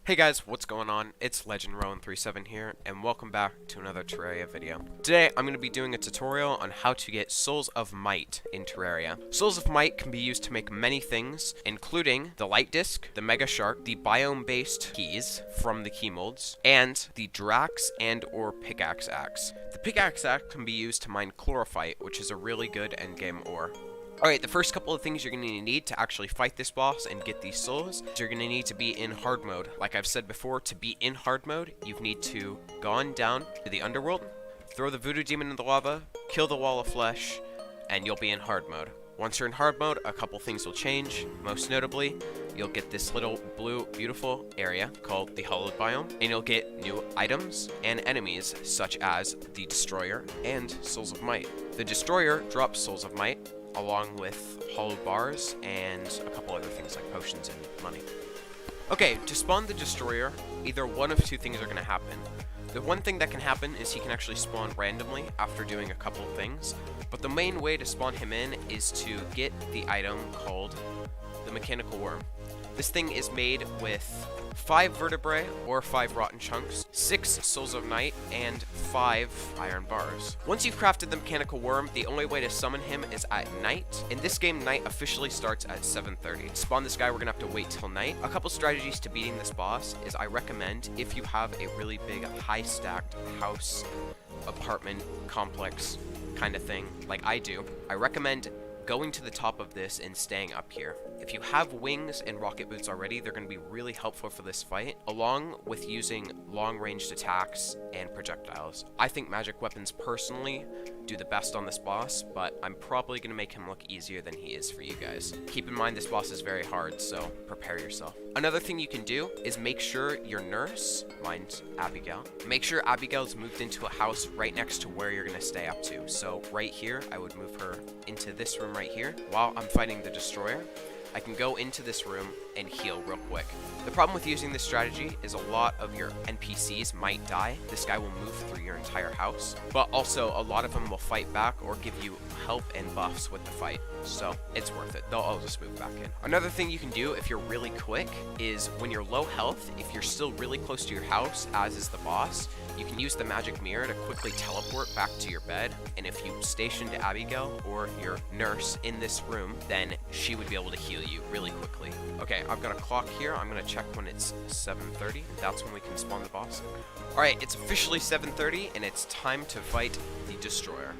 Hey guys, what's going on? It's LegendRowan37 here, and welcome back to another Terraria video. Today, I'm going to be doing a tutorial on how to get Souls of Might in Terraria. Souls of Might can be used to make many things, including the Light Disc, the Mega Shark, the biome-based keys from the key molds, and the Drax and/or Pickaxe Axe. The Pickaxe Axe can be used to mine Chlorophyte, which is a really good endgame ore. Alright, the first couple of things you're going to need to actually fight this boss and get these souls is you're going to need to be in hard mode. Like I've said before, to be in hard mode, you need to go on down to the underworld, throw the voodoo demon in the lava, kill the wall of flesh, and you'll be in hard mode. Once you're in hard mode, a couple things will change. Most notably, you'll get this little blue, beautiful area called the Hollowed Biome, and you'll get new items and enemies such as the Destroyer and Souls of Might. The Destroyer drops Souls of Might, along with hollow bars and a couple other things like potions and money. Okay, to spawn the Destroyer, either one of two things are going to happen. The one thing that can happen is he can actually spawn randomly after doing a couple of things, but the main way to spawn him in is to get the item called the Mechanical Worm. This thing is made with 5 vertebrae or 5 rotten chunks, 6 souls of night, and 5 iron bars. Once you've crafted the mechanical worm, the only way to summon him is at night. In this game, night officially starts at 7:30. To spawn this guy, we're gonna have to wait till night. A couple strategies to beating this boss is I recommend if you have a really big, high-stacked house, apartment, complex kind of thing, like I do, I recommend going to the top of this and staying up here. If you have wings and rocket boots already, they're going to be really helpful for this fight, along with using long-ranged attacks and projectiles. I think magic weapons personally do the best on this boss, but I'm probably going to make him look easier than he is for you guys. Keep in mind this boss is very hard, so prepare yourself. Another thing you can do is make sure your nurse, mine's Abigail, make sure Abigail's moved into a house right next to where you're going to stay up to. So right here, I would move her into this room right here while I'm fighting the Destroyer. I can go into this room and heal real quick. The problem with using this strategy is a lot of your NPCs might die. This guy will move through your entire house, but also a lot of them will fight back or give you help and buffs with the fight, so it's worth it. They'll all just move back in. Another thing you can do if you're really quick is when you're low health, if you're still really close to your house, as is the boss, you can use the magic mirror to quickly teleport back to your bed, and if you stationed Abigail or your nurse in this room, then she would be able to heal you really quickly. Okay, I've got a clock here. I'm gonna check when it's 7:30. That's when we can spawn the boss. Alright, it's officially 7:30, and it's time to fight the Destroyer.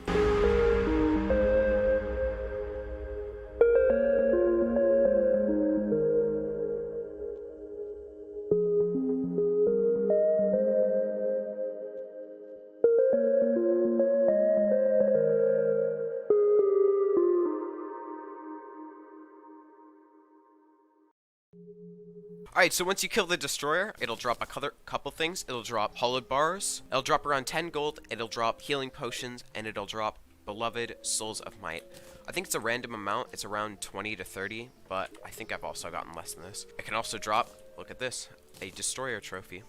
Alright, so once you kill the Destroyer, it'll drop a couple things. It'll drop hollowed bars, it'll drop around 10 gold, it'll drop healing potions, and it'll drop beloved Souls of Might. I think it's a random amount. It's around 20 to 30, but I think I've also gotten less than this. It can also drop, look at this, a Destroyer trophy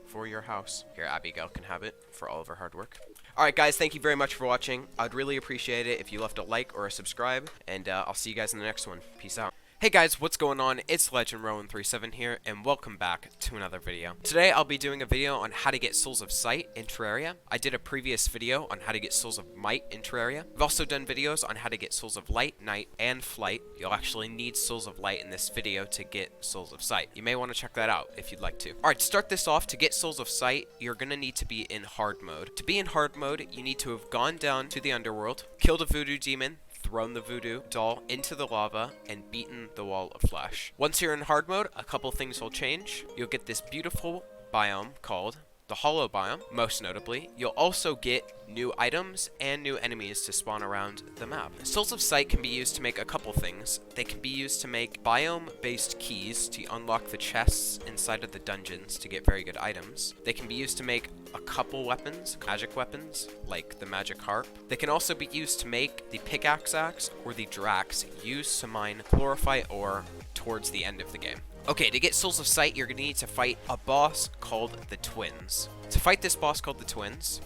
for your house. Here, Abigail can have it for all of her hard work. Alright guys, thank you very much for watching. I'd really appreciate it if you left a like or a subscribe, and I'll see you guys in the next one. Peace out. Hey guys, what's going on? It's LegendRowan37 here, and welcome back to another video. Today I'll be doing a video on how to get Souls of Sight in Terraria. I did a previous video on how to get Souls of Might in Terraria. I've also done videos on how to get Souls of Light, Night, and Flight. You'll actually need Souls of Light in this video to get Souls of Sight. You may want to check that out if you'd like to. Alright, to start this off, to get Souls of Sight, you're going to need to be in hard mode. To be in hard mode, you need to have gone down to the underworld, killed a voodoo demon, thrown the voodoo doll into the lava, and beaten the wall of flesh. Once you're in hard mode, a couple things will change. You'll get this beautiful biome called the Hollow Biome, most notably. You'll also get new items and new enemies to spawn around the map. Souls of Sight can be used to make a couple things. They can be used to make biome-based keys to unlock the chests inside of the dungeons to get very good items. They can be used to make a couple weapons, magic weapons, like the magic harp. They can also be used to make the pickaxe axe or the Drax used to mine chlorophyte ore towards the end of the game. Okay, to get Souls of Sight, you're going to need to fight a boss called the Twins. To fight this boss called the Twins,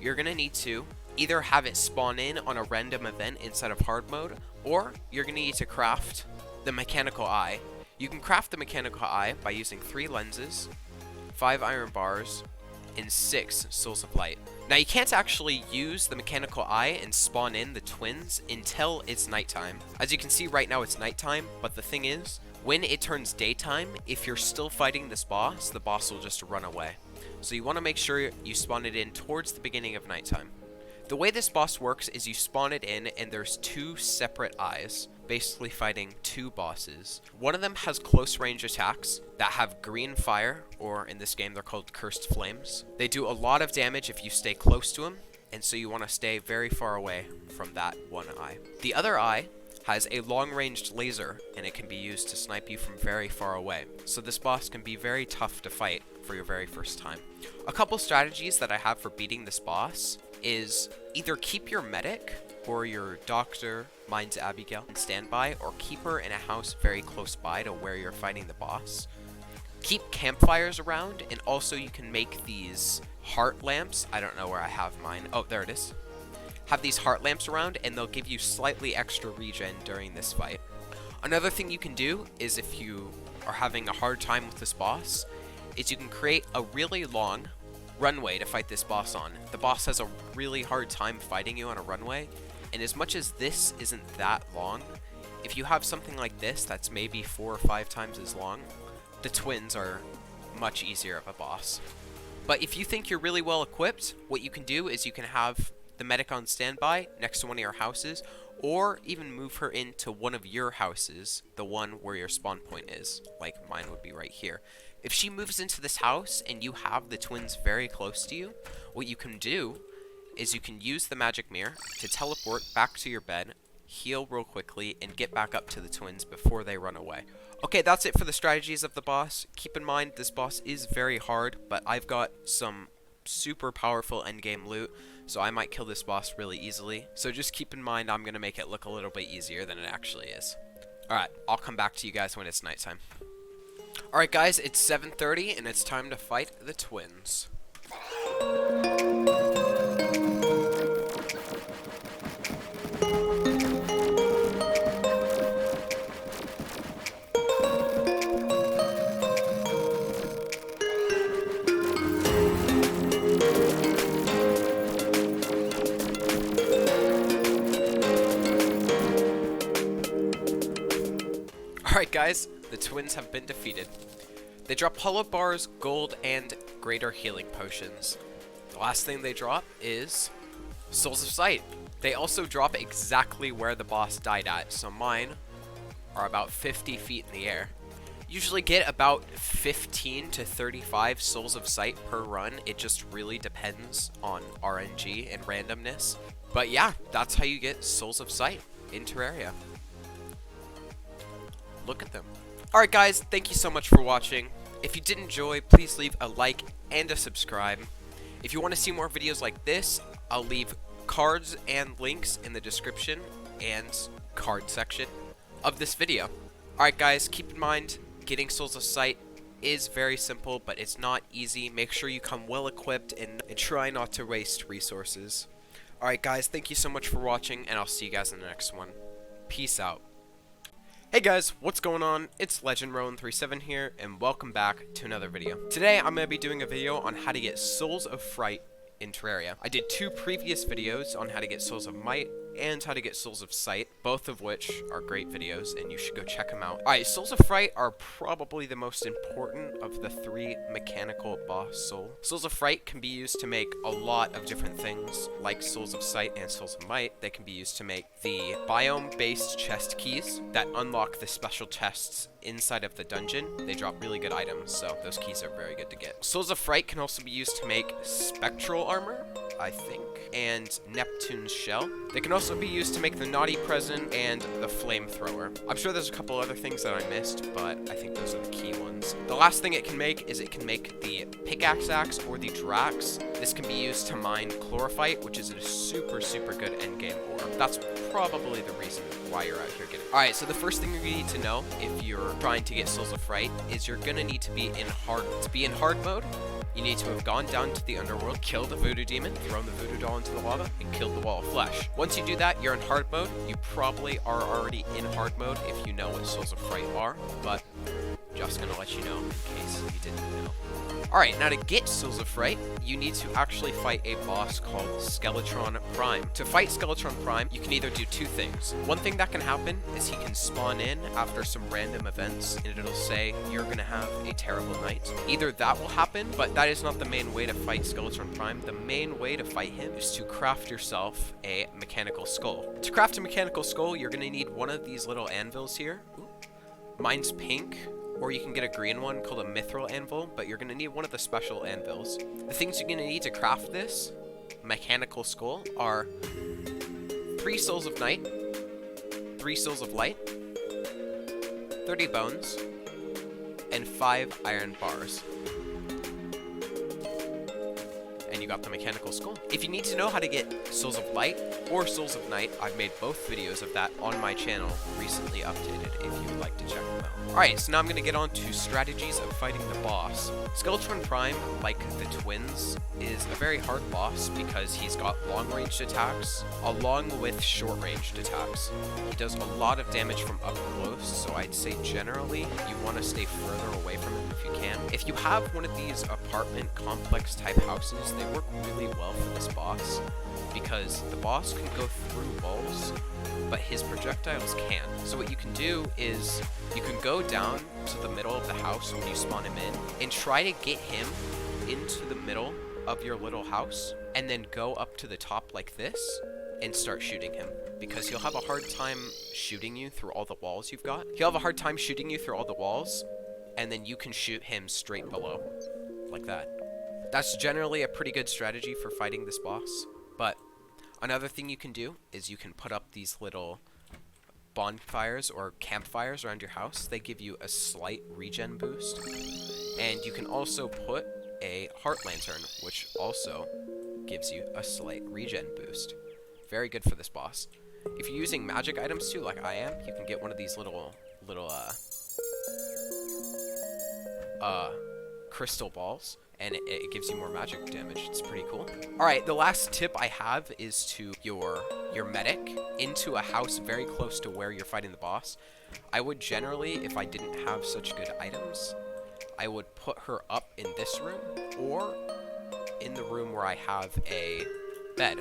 you're going to need to either have it spawn in on a random event inside of hard mode, or you're going to need to craft the mechanical eye You can craft the mechanical eye by using 3 lenses, 5 iron bars, and 6 souls of light. Now you can't actually use the mechanical eye and spawn in the twins until it's nighttime. As you can see right now it's nighttime, but the thing is, when it turns daytime, if you're still fighting this boss, the boss will just run away. So you want to make sure you spawn it in towards the beginning of nighttime. The way this boss works is you spawn it in and there's 2 separate eyes, basically fighting 2 bosses. One of them has close range attacks that have green fire, or in this game they're called cursed flames. They do a lot of damage if you stay close to them, and so you want to stay very far away from that one eye. The other eye has a long-ranged laser, and it can be used to snipe you from very far away. So this boss can be very tough to fight for your very first time. A couple strategies that I have for beating this boss is either keep your medic or your doctor, mine's Abigail, in standby, or keep her in a house very close by to where you're fighting the boss. Keep campfires around, and also you can make these heart lamps. I don't know where I have mine. Oh, there it is. Have these heart lamps around, and they'll give you slightly extra regen during this fight. Another thing you can do is, if you are having a hard time with this boss, is you can create a really long runway to fight this boss on. The boss has a really hard time fighting you on a runway, and as much as this isn't that long, if you have something like this that's maybe 4 or 5 times as long, the twins are much easier of a boss. But if you think you're really well equipped, what you can do is you can have the medic on standby next to one of your houses, or even move her into one of your houses, the one where your spawn point is, like mine would be right here. If she moves into this house and you have the twins very close to you, what you can do is you can use the magic mirror to teleport back to your bed, heal real quickly, and get back up to the twins before they run away. Okay, that's it for the strategies of the boss. Keep in mind, this boss is very hard, but I've got some super powerful endgame loot, so I might kill this boss really easily. So just keep in mind, I'm going to make it look a little bit easier than it actually is. Alright, I'll come back to you guys when it's nighttime. Alright guys, it's 7:30 and it's time to fight the twins. Alright guys, the twins have been defeated. They drop hollow bars, gold, and greater healing potions. The last thing they drop is souls of sight. They also drop exactly where the boss died at, so mine are about 50 feet in the air. Usually get about 15 to 35 souls of sight per run. It just really depends on RNG and randomness. But yeah, that's how you get souls of sight in Terraria. Look at them. Alright guys, thank you so much for watching. If you did enjoy, please leave a like and a subscribe. If you want to see more videos like this, I'll leave cards and links in the description and card section of this video. Alright guys, keep in mind, getting souls of sight is very simple, but it's not easy. Make sure you come well equipped and try not to waste resources. Alright guys, thank you so much for watching, and I'll see you guys in the next one. Peace out. Hey guys, what's going on? It's LegendRowan37 here, and welcome back to another video. Today, I'm going to be doing a video on how to get Souls of Fright in Terraria. I did 2 previous videos on how to get Souls of Might and how to get Souls of Sight, both of which are great videos, and you should go check them out. Alright, Souls of Fright are probably the most important of the 3 mechanical boss souls. Souls of Fright can be used to make a lot of different things, like Souls of Sight and Souls of Might. They can be used to make the biome-based chest keys that unlock the special chests inside of the dungeon. They drop really good items, so those keys are very good to get. Souls of Fright can also be used to make spectral armor, I think, and Neptune's shell. They can also be used to make the naughty present and the flamethrower. I'm sure there's a couple other things that I missed, but I think those are the key ones. The last thing it can make is it can make the pickaxe axe or the Drax. This can be used to mine chlorophyte, which is a super good endgame ore. That's probably the reason why you're out here getting. Alright, so the first thing you need to know if you're trying to get Souls of Fright is you're gonna need to be in hard mode. you need to have gone down to the underworld, killed a voodoo demon, thrown the voodoo doll into the lava, and killed the wall of flesh. Once you do that, you're in hard mode. You probably are already in hard mode if you know what Souls of Fright are, but just gonna let you know in case you didn't know. Alright, now to get Souls of Fright, you need to actually fight a boss called Skeletron Prime. To fight Skeletron Prime, you can either do two things. One thing that can happen is he can spawn in after some random events, and it'll say you're gonna have a terrible night. Either that will happen, but that is not the main way to fight Skeletron Prime. The main way to fight him is to craft yourself a mechanical skull. To craft a mechanical skull, you're gonna need one of these little anvils here. Ooh. Mine's pink. Or you can get a green one called a mithril anvil, but you're going to need one of the special anvils. The things you're going to need to craft this mechanical skull are 3 souls of night, 3 souls of light, 30 bones, and 5 iron bars. And you got the mechanical skull. If you need to know how to get Souls of Light or Souls of Night, I've made both videos of that on my channel, recently updated, if you would like to check them out. Alright, so now I'm going to get on to strategies of fighting the boss. Skeletron Prime, like the twins, is a very hard boss because he's got long-ranged attacks along with short-ranged attacks. He does a lot of damage from up close, so I'd say generally you want to stay further away from him if you can. If you have one of these apartment complex type houses, they work really well for this boss because the boss can go through walls, but his projectiles can't. So what you can do is you can go down to the middle of the house when you spawn him in and try to get him into the middle of your little house and then go up to the top like this and start shooting him, because he'll have a hard time shooting you through all the walls you've got. He'll have a hard time shooting you through all the walls, and then you can shoot him straight below like that. That's generally a pretty good strategy for fighting this boss. But another thing you can do is you can put up these little bonfires or campfires around your house. They give you a slight regen boost. And you can also put a heart lantern, which also gives you a slight regen boost. Very good for this boss. If you're using magic items too, like I am, you can get one of these little crystal balls, and it gives you more magic damage. It's pretty cool. Alright, the last tip I have is to your medic into a house very close to where you're fighting the boss. I would generally, if I didn't have such good items, I would put her up in this room or in the room where I have a bed.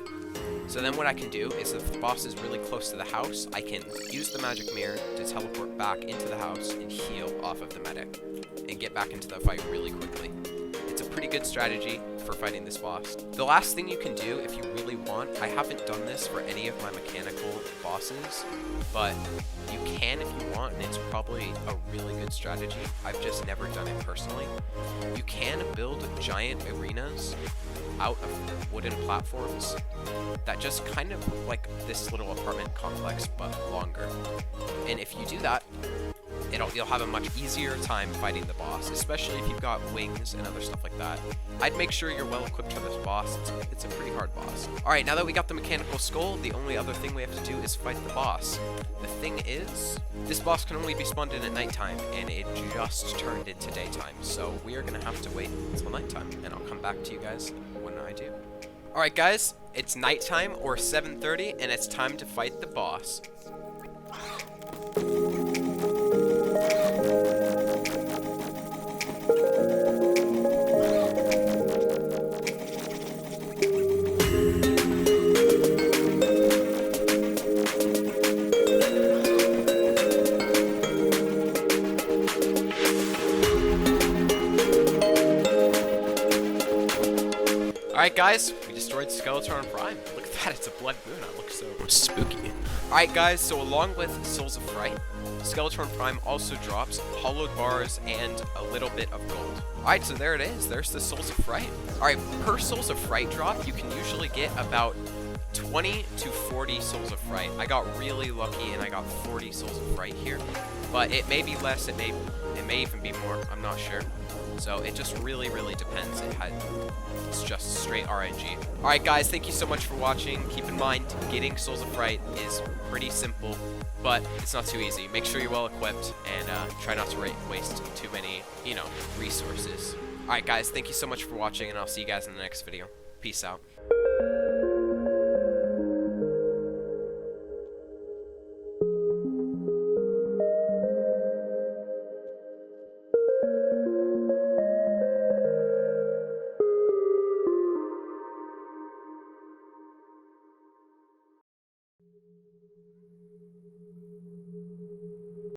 So then what I can do is if the boss is really close to the house, I can use the magic mirror to teleport back into the house and heal off of the medic and get back into the fight really quickly. It's a pretty good strategy for fighting this boss. The last thing you can do if you really want, I haven't done this for any of my mechanical bosses, but you can if you want, and it's probably a really good strategy. I've just never done it personally. You can build giant arenas out of wooden platforms that just kind of look like this little apartment complex but longer. And if you do that, you'll have a much easier time fighting the boss, especially if you've got wings and other stuff like that. I'd make sure you're well equipped for this boss. It's a pretty hard boss. Alright, now that we got the mechanical skull, the only other thing we have to do is fight the boss. The thing is, this boss can only be spawned in at nighttime, and it just turned into daytime, so we are going to have to wait until nighttime, and I'll come back to you guys when I do. Alright guys, it's nighttime, or 7:30, and it's time to fight the boss. Alright guys, we destroyed Skeletron Prime. Look at that, it's a blood moon. It looks so spooky. Alright guys, so along with Souls of Fright, Skeletron Prime also drops hollowed bars and a little bit of gold. Alright, so there it is. There's the Souls of Fright. Alright, per Souls of Fright drop, you can usually get about 20 to 40 Souls of Fright. I got really lucky and I got 40 Souls of Fright here. But it may be less, it may even be more, I'm not sure. So it just really depends. It's just straight RNG. Alright guys, thank you so much for watching. Keep in mind, getting Souls of Fright is pretty simple, but it's not too easy. Make sure you're well equipped and try not to waste too many, resources. Alright guys, thank you so much for watching, and I'll see you guys in the next video. Peace out.